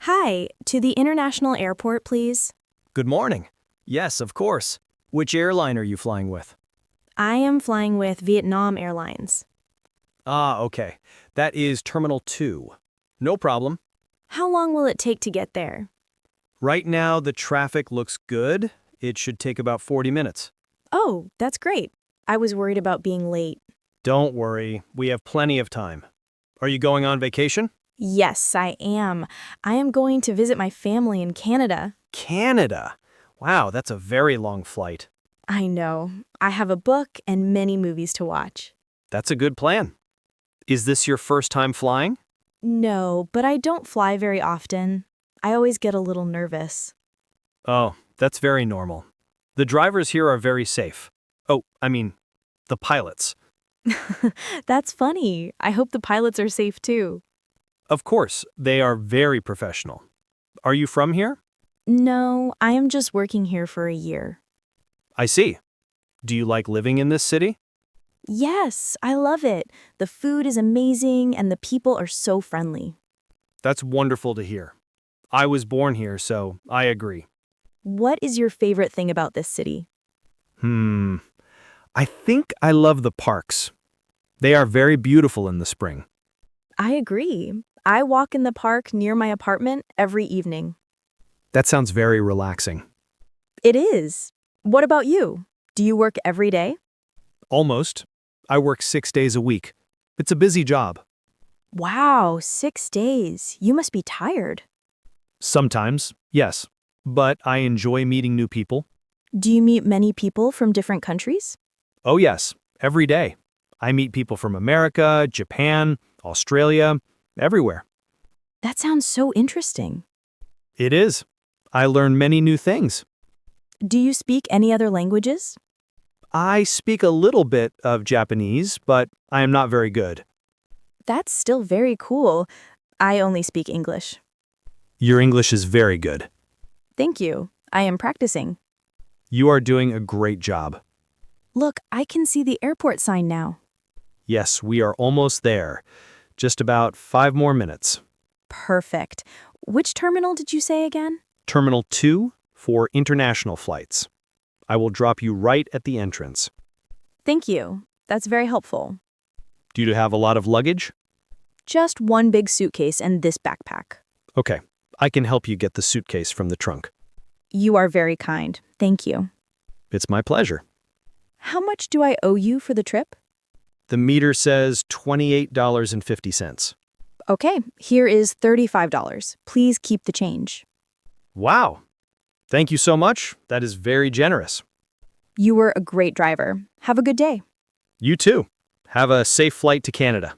Hi, to the international airport, please. Good morning. Yes, of course. Which airline are you flying with? I am flying with Vietnam Airlines. Ah, okay. That is Terminal 2. No problem. How long will it take to get there? Right now, the traffic looks good. It should take about 40 minutes. Oh, that's great. I was worried about being late. Don't worry, we have plenty of time. Are you going on vacation? Yes, I am. I am going to visit my family in Canada. Canada. Wow, that's a very long flight. I know. I have a book and many movies to watch. That's a good plan. Is this your first time flying? No, but I don't fly very often. I always get a little nervous. Oh, that's very normal. The drivers here are very safe. Oh, I mean, the pilots. That's funny. I hope the pilots are safe too. Of course, they are very professional. Are you from here? No, I am just working here for a year. I see. Do you like living in this city? Yes, I love it. The food is amazing and the people are so friendly. That's wonderful to hear. I was born here, so I agree. What is your favorite thing about this city? I think I love the parks. They are very beautiful in the spring. I agree. I walk in the park near my apartment every evening. That sounds very relaxing. It is. What about you? Do you work every day? Almost. I work 6 days a week. It's a busy job. Wow, 6 days. You must be tired. Sometimes, yes. But I enjoy meeting new people. Do you meet many people from different countries? Oh yes, every day. I meet people from America, Japan, Australia, everywhere. That sounds so interesting. It is. I learn many new things. Do you speak any other languages? I speak a little bit of Japanese, but I am not very good. That's still very cool. I only speak English. Your English is very good. Thank you. I am practicing. You are doing a great job. Look, I can see the airport sign now. Yes, we are almost there. Just about 5 more minutes. Perfect. Which terminal did you say again? Terminal 2 for international flights. I will drop you right at the entrance. Thank you. That's very helpful. Do you have a lot of luggage? Just one big suitcase and this backpack. Okay, I can help you get the suitcase from the trunk. You are very kind. Thank you. It's my pleasure. How much do I owe you for the trip? The meter says $28.50. Okay, here is $35. Please keep the change. Wow. Thank you so much. That is very generous. You were a great driver. Have a good day. You too. Have a safe flight to Canada.